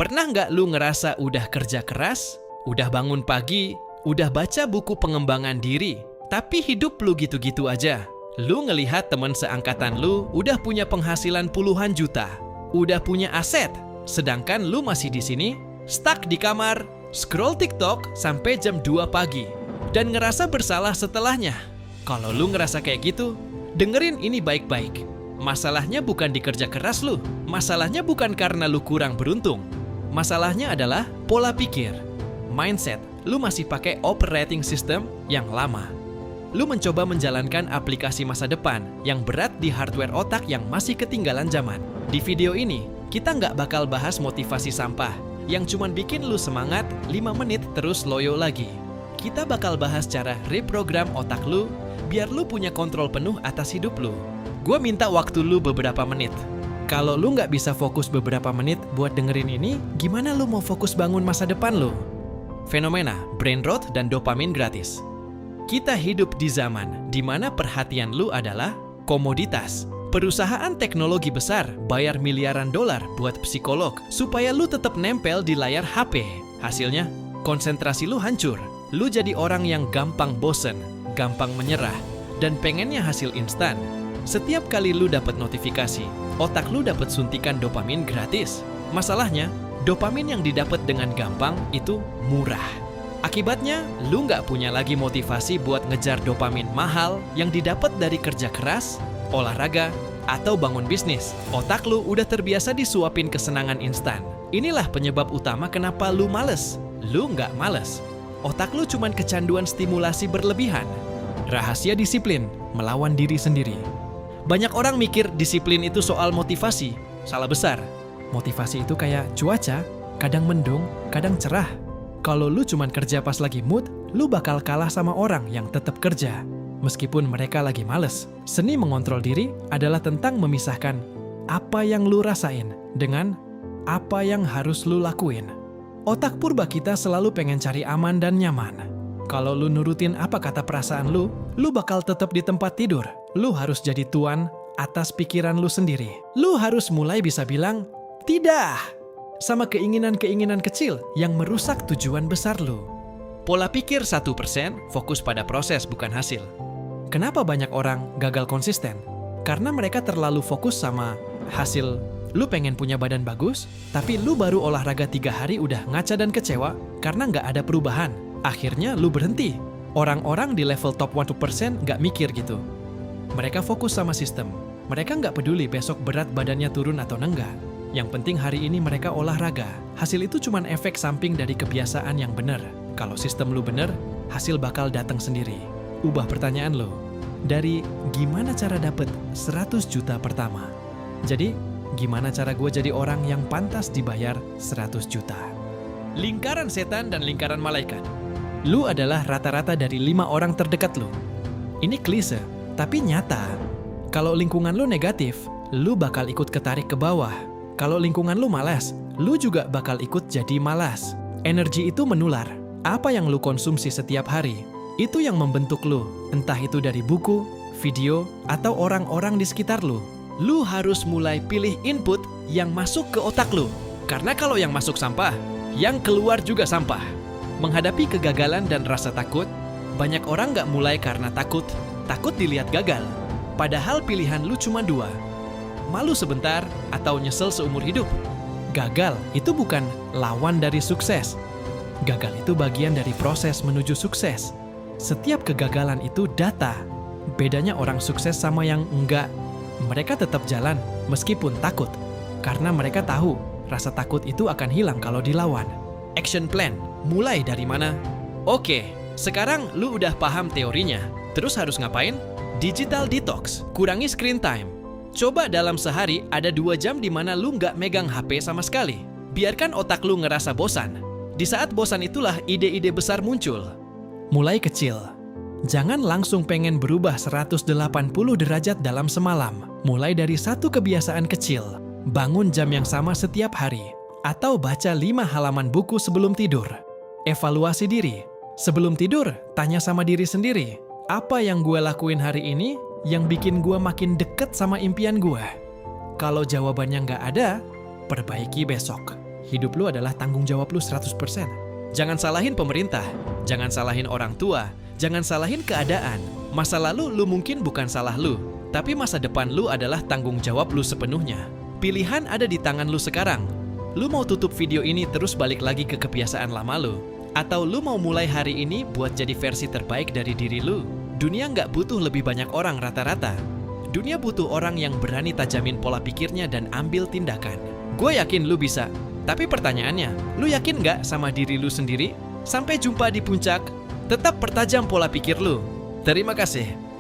Pernah nggak lu ngerasa udah kerja keras, udah bangun pagi, udah baca buku pengembangan diri, tapi hidup lu gitu-gitu aja? Lu ngelihat temen seangkatan lu udah punya penghasilan puluhan juta, udah punya aset, sedangkan lu masih di sini, stuck di kamar, scroll TikTok sampai jam 2 pagi, dan ngerasa bersalah setelahnya. Kalau lu ngerasa kayak gitu, dengerin ini baik-baik. Masalahnya bukan di kerja keras lu, masalahnya bukan karena lu kurang beruntung. Masalahnya adalah pola pikir, mindset. Lu masih pakai operating system yang lama. Lu mencoba menjalankan aplikasi masa depan yang berat di hardware otak yang masih ketinggalan zaman. Di video ini, kita nggak bakal bahas motivasi sampah yang cuman bikin lu semangat 5 menit terus loyo lagi. Kita bakal bahas cara reprogram otak lu biar lu punya kontrol penuh atas hidup lu. Gua minta waktu lu beberapa menit. Kalau lu nggak bisa fokus beberapa menit buat dengerin ini, gimana lu mau fokus bangun masa depan lu? Fenomena brain rot dan dopamin gratis. Kita hidup di zaman di mana perhatian lu adalah komoditas. Perusahaan teknologi besar bayar miliaran dolar buat psikolog supaya lu tetap nempel di layar HP. Hasilnya, konsentrasi lu hancur. Lu jadi orang yang gampang bosen, gampang menyerah, dan pengennya hasil instan. Setiap kali lu dapat notifikasi, otak lu dapat suntikan dopamin gratis. Masalahnya, dopamin yang didapat dengan gampang itu murah. Akibatnya, lu nggak punya lagi motivasi buat ngejar dopamin mahal yang didapat dari kerja keras, olahraga, atau bangun bisnis. Otak lu udah terbiasa disuapin kesenangan instan. Inilah penyebab utama kenapa lu males. Lu nggak males. Otak lu cuman kecanduan stimulasi berlebihan. Rahasia disiplin, melawan diri sendiri. Banyak orang mikir disiplin itu soal motivasi. Salah besar. Motivasi itu kayak cuaca, kadang mendung, kadang cerah. Kalau lu cuman kerja pas lagi mood, lu bakal kalah sama orang yang tetap kerja, meskipun mereka lagi males. Seni mengontrol diri adalah tentang memisahkan apa yang lu rasain dengan apa yang harus lu lakuin. Otak purba kita selalu pengen cari aman dan nyaman. Kalau lu nurutin apa kata perasaan lu bakal tetap di tempat tidur. Lu harus jadi tuan atas pikiran lu sendiri. Lu harus mulai bisa bilang tidak sama keinginan-keinginan kecil yang merusak tujuan besar lu. Pola pikir 1%, fokus pada proses bukan hasil. Kenapa banyak orang gagal konsisten? Karena mereka terlalu fokus sama hasil. Lu pengen punya badan bagus, tapi lu baru olahraga 3 hari udah ngaca dan kecewa karena nggak ada perubahan. Akhirnya lu berhenti. Orang-orang di level top 1% nggak mikir gitu. Mereka fokus sama sistem. Mereka nggak peduli besok berat badannya turun atau enggak. Yang penting hari ini mereka olahraga. Hasil itu cuman efek samping dari kebiasaan yang benar. Kalau sistem lu benar, hasil bakal datang sendiri. Ubah pertanyaan lu. Dari gimana cara dapet 100 juta pertama? Jadi, gimana cara gue jadi orang yang pantas dibayar 100 juta? Lingkaran setan dan lingkaran malaikat. Lu adalah rata-rata dari 5 orang terdekat lu. Ini klise, tapi nyata. Kalau lingkungan lu negatif, lu bakal ikut ketarik ke bawah. Kalau lingkungan lu malas, lu juga bakal ikut jadi malas. Energi itu menular. Apa yang lu konsumsi setiap hari, itu yang membentuk lu. Entah itu dari buku, video, atau orang-orang di sekitar lu. Lu harus mulai pilih input yang masuk ke otak lu. Karena kalau yang masuk sampah, yang keluar juga sampah. Menghadapi kegagalan dan rasa takut, banyak orang nggak mulai karena takut dilihat gagal. Padahal pilihan lu cuma 2. Malu sebentar atau nyesel seumur hidup. Gagal itu bukan lawan dari sukses. Gagal itu bagian dari proses menuju sukses. Setiap kegagalan itu data. Bedanya orang sukses sama yang enggak. Mereka tetap jalan meskipun takut. Karena mereka tahu rasa takut itu akan hilang kalau dilawan. Action plan. Mulai dari mana? Oke, sekarang lu udah paham teorinya. Terus harus ngapain? Digital detox. Kurangi screen time. Coba dalam sehari ada 2 jam di mana lu nggak megang HP sama sekali. Biarkan otak lu ngerasa bosan. Di saat bosan itulah ide-ide besar muncul. Mulai kecil. Jangan langsung pengen berubah 180 derajat dalam semalam. Mulai dari satu kebiasaan kecil. Bangun jam yang sama setiap hari. Atau baca 5 halaman buku sebelum tidur. Evaluasi diri. Sebelum tidur, tanya sama diri sendiri. Apa yang gue lakuin hari ini yang bikin gue makin deket sama impian gue? Kalau jawabannya nggak ada, perbaiki besok. hidup lu adalah tanggung jawab lu 100%. Jangan salahin pemerintah, jangan salahin orang tua, jangan salahin keadaan. Masa lalu lu mungkin bukan salah lu, tapi masa depan lu adalah tanggung jawab lu sepenuhnya. Pilihan ada di tangan lu sekarang. Lu mau tutup video ini terus balik lagi ke kebiasaan lama lu? Atau lu mau mulai hari ini buat jadi versi terbaik dari diri lu? Dunia nggak butuh lebih banyak orang rata-rata. Dunia butuh orang yang berani tajamin pola pikirnya dan ambil tindakan. Gue yakin lu bisa. Tapi pertanyaannya, lu yakin nggak sama diri lu sendiri? Sampai jumpa di puncak. Tetap pertajam pola pikir lu. Terima kasih.